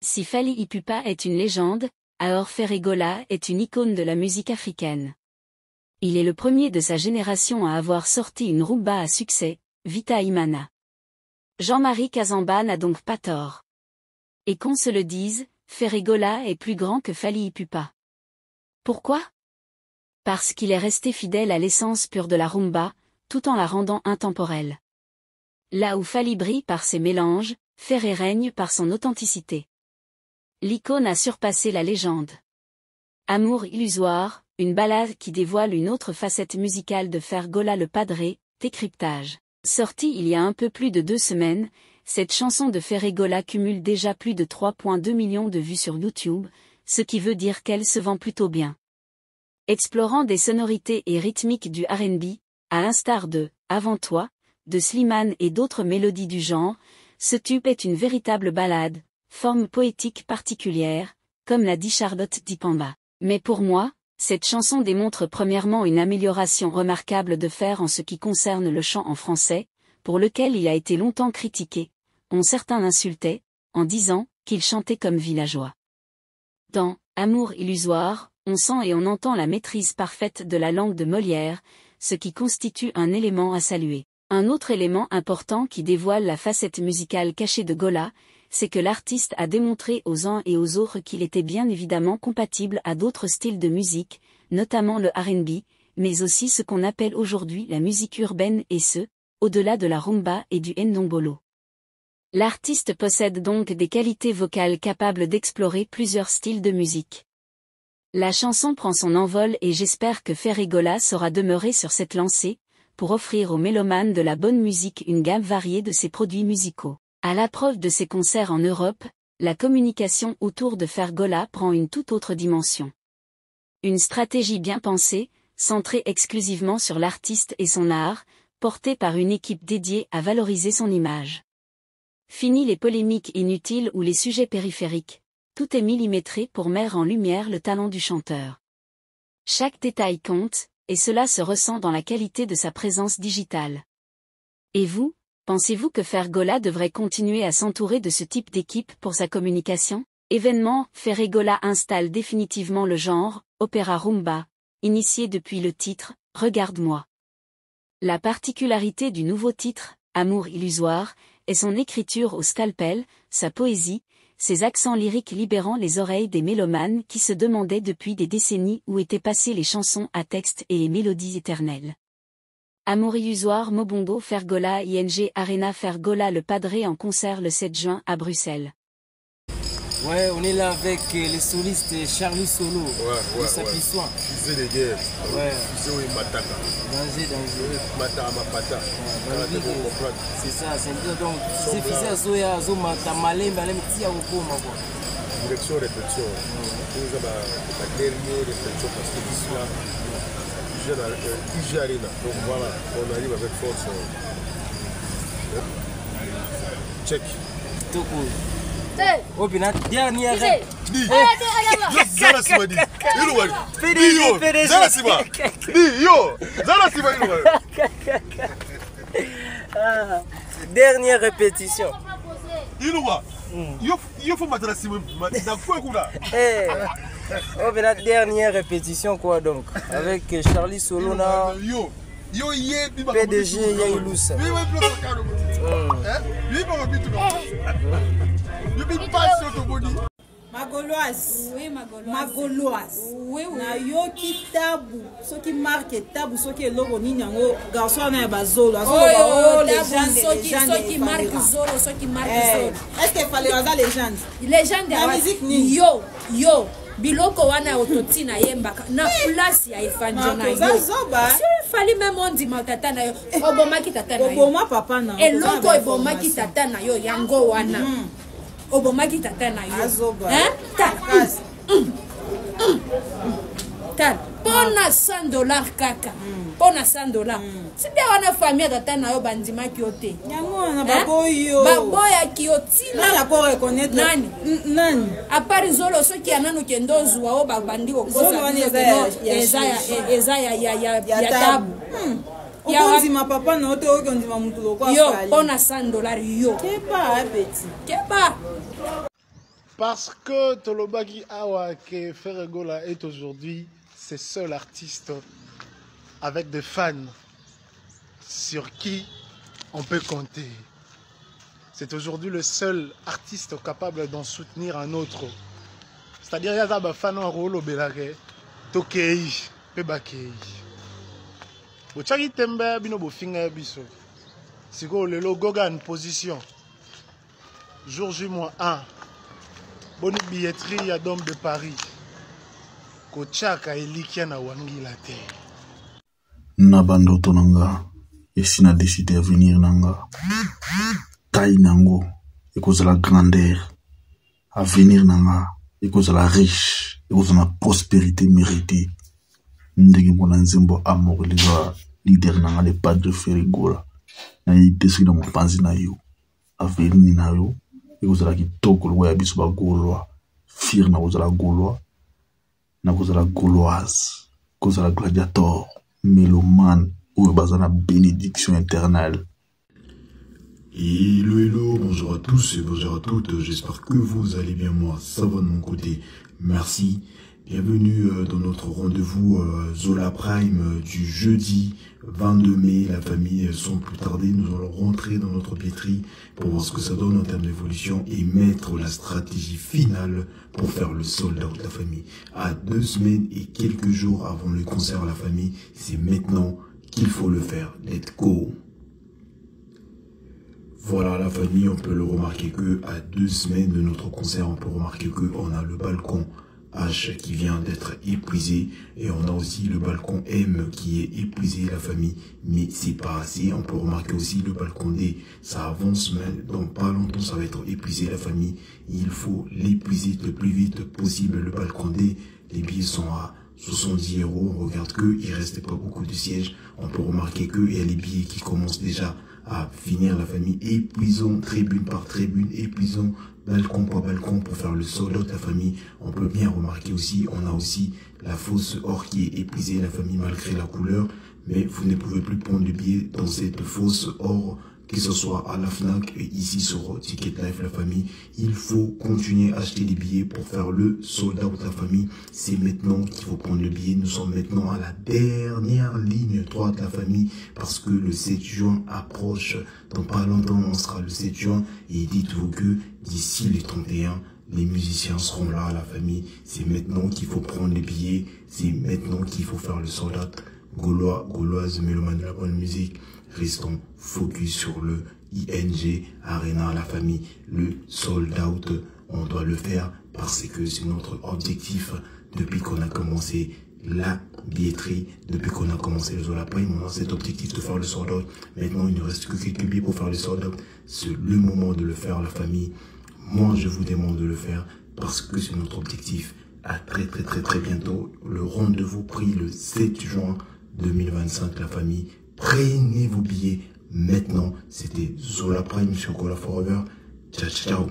Si Fally Ipupa est une légende, alors Ferry Gola est une icône de la musique africaine. Il est le premier de sa génération à avoir sorti une rumba à succès, Vita Imana. Jean-Marie Kazamba n'a donc pas tort. Et qu'on se le dise, Ferry Gola est plus grand que Fally Ipupa. Pourquoi? Parce qu'il est resté fidèle à l'essence pure de la rumba, tout en la rendant intemporelle. Là où Fally brille par ses mélanges, Ferry règne par son authenticité. L'icône a surpassé la légende. Amour illusoire, une ballade qui dévoile une autre facette musicale de Ferry Gola le Padré, décryptage. Sortie il y a un peu plus de 2 semaines, cette chanson de Ferry Gola cumule déjà plus de 3,2 millions de vues sur YouTube, ce qui veut dire qu'elle se vend plutôt bien. Explorant des sonorités et rythmiques du R&B, à l'instar de « Avant toi », de Slimane et d'autres mélodies du genre, ce tube est une véritable ballade, forme poétique particulière, comme l'a dit Charlotte Dipamba. Mais pour moi, cette chanson démontre premièrement une amélioration remarquable de Ferry en ce qui concerne le chant en français, pour lequel il a été longtemps critiqué, on certains l'insultaient, en disant qu'il chantait comme villageois. Dans « Amour illusoire », on sent et on entend la maîtrise parfaite de la langue de Molière, ce qui constitue un élément à saluer. Un autre élément important qui dévoile la facette musicale cachée de Gola, c'est que l'artiste a démontré aux uns et aux autres qu'il était bien évidemment compatible à d'autres styles de musique, notamment le R&B, mais aussi ce qu'on appelle aujourd'hui la musique urbaine et au-delà de la rumba et du ndombolo. L'artiste possède donc des qualités vocales capables d'explorer plusieurs styles de musique. La chanson prend son envol et j'espère que Ferry Gola saura demeurer sur cette lancée, pour offrir aux mélomanes de la bonne musique une gamme variée de ses produits musicaux. À l'approche de ses concerts en Europe, la communication autour de Ferry Gola prend une toute autre dimension. Une stratégie bien pensée, centrée exclusivement sur l'artiste et son art, portée par une équipe dédiée à valoriser son image. Fini les polémiques inutiles ou les sujets périphériques, tout est millimétré pour mettre en lumière le talent du chanteur. Chaque détail compte, et cela se ressent dans la qualité de sa présence digitale. Et vous, pensez-vous que Ferry Gola devrait continuer à s'entourer de ce type d'équipe pour sa communication? Événement, Ferry Gola installe définitivement le genre, opéra rumba, initié depuis le titre, Regarde-moi. La particularité du nouveau titre, Amour illusoire, est son écriture au scalpel, sa poésie, ses accents lyriques libérant les oreilles des mélomanes qui se demandaient depuis des décennies où étaient passées les chansons à texte et les mélodies éternelles. Amour illusoire Mobongo Ferry Gola ING Arena Ferry Gola le Padré en concert le 7 juin à Bruxelles. Ouais, on est là avec les solistes Charlie Solo, de Sapissoin. C'est des guerres. Ouais. C'est où il m'attaque. Danger. Mata Mapata. C'est ça, c'est bien. Donc, c'est fixé à Zoya, Zomata, Malem, Tia au Koma. Direction, répétition. Nous avons la dernière répétition parce que d'ici là, IG Arena. Donc voilà, on arrive avec force. Check. Tout cool. Oh, bien, dernière. Zara Simadi. Zara Simba. Zara Simba. Dernière répétition. Il faut mettre la Simba. Oh, bien, dernière répétition, quoi donc? Avec Charlie Solona. PDG Yaïloussa. Magoloise. Oui, Magoloise. Oui. Na yo ki tabu. So qui marque tabu, so qui logo ni nango. Garçon na bazolo. Oh, les gens qui marquent zolo, so qui marquent zolo. Est-ce qu'il fallait avoir légende? Légende la musique ni. Yo. Biloko wana ototi na yembaka na place ya ifanja na yo. Si fali même on dit matata na yo. Obomaki tata na yo. Oboma papa na. Eloko ebomaki tata na yo yango wana. Obomaki tata na yo. Hein? Tal. Pona $100 kaka. Pona $100. Si te wana famille tata na yo bandima kiote. Yango na baboyo. Baboya kioti na ya ko reconnaître nani. A part zolo so ki ananu kendo zuwa o babandi ko kosa. Eza ya tabu. Okondima papa na oto okondima mutu kwa fali. Yo pona $100 yo. Keba petit. Keba. Parce que Tolobaki Awa que Ferregola est aujourd'hui ce seul artiste avec des fans sur qui on peut compter. C'est aujourd'hui le seul artiste capable d'en soutenir un autre. C'est-à-dire qu'il y a des fans qui ont été Tokei, Pebakei. Ochaki tembe bino bofinga biso. Siko lelo goga en position. Jour J-1. Bonne billetterie à Dôme de Paris. Kochaka elikia na wangi la terre. Nabando tonanga. Et si na décidé à venir nanga. Taille nango. Et cause la grandeur. À venir nanga. Et cause la riche. Et cause la prospérité méritée. Ndenge mona nzembo amour liga leader nanga le padre Ferregola. Na yitesi na mpanzi na yo. A venir na yo. Et cause la kitoko le biso ba Gaulois. Fier na cause la Gaulois. Na cause la Gauloise. Cause la gladiator. Mélomane. Ou bazana bénédiction éternelle. Hello, bonjour à tous et bonjour à toutes, j'espère que vous allez bien, moi ça va de mon côté, merci. Bienvenue dans notre rendez-vous Zola Prime du jeudi 22 mai, la famille sans plus tarder, nous allons rentrer dans notre billetterie pour voir ce que ça donne en termes d'évolution et mettre la stratégie finale pour faire le sold out de la famille. À 2 semaines et quelques jours avant le concert à la famille, c'est maintenant qu'il faut le faire, let's go. Voilà la famille, on peut le remarquer que à 2 semaines de notre concert, on peut remarquer que on a le balcon H qui vient d'être épuisé et on a aussi le balcon M qui est épuisé la famille, mais c'est pas assez. On peut remarquer aussi le balcon D, ça avance mais dans pas longtemps ça va être épuisé la famille. Il faut l'épuiser le plus vite possible le balcon D. Les billets sont à 70 €. On regarde que il reste pas beaucoup de sièges. On peut remarquer que il y a les billets qui commencent déjà à finir la famille. Épuisons tribune par tribune, épuisons balcon par balcon pour faire le sold out la famille. On peut bien remarquer aussi, on a aussi la fosse or qui est épuisée la famille malgré la couleur, mais vous ne pouvez plus prendre de billets dans cette fosse or, que ce soit à la Fnac et ici sur Ticket Life la famille. Il faut continuer à acheter des billets pour faire le sold out la famille. C'est maintenant qu'il faut prendre le billet. Nous sommes maintenant à la dernière ligne droite la famille parce que le 7 juin approche. Dans pas longtemps on sera le 7 juin et dites-vous que d'ici le 31 les musiciens seront là la famille. C'est maintenant qu'il faut prendre les billets. C'est maintenant qu'il faut faire le sold out. Gaulois, Gauloise, mélomane de la bonne musique. Restons focus sur le ING Arena, la famille, le sold out. On doit le faire parce que c'est notre objectif depuis qu'on a commencé la billetterie, depuis qu'on a commencé le Zola Prime. On a cet objectif de faire le sold out. Maintenant, il ne reste que quelques billets pour faire le sold out. C'est le moment de le faire, la famille. Moi, je vous demande de le faire parce que c'est notre objectif. À très bientôt. Le rendez-vous pris le 7 juin 2025, la famille. Prenez vos billets maintenant. C'était Zola Prime sur Gola Forever. Ciao, ciao.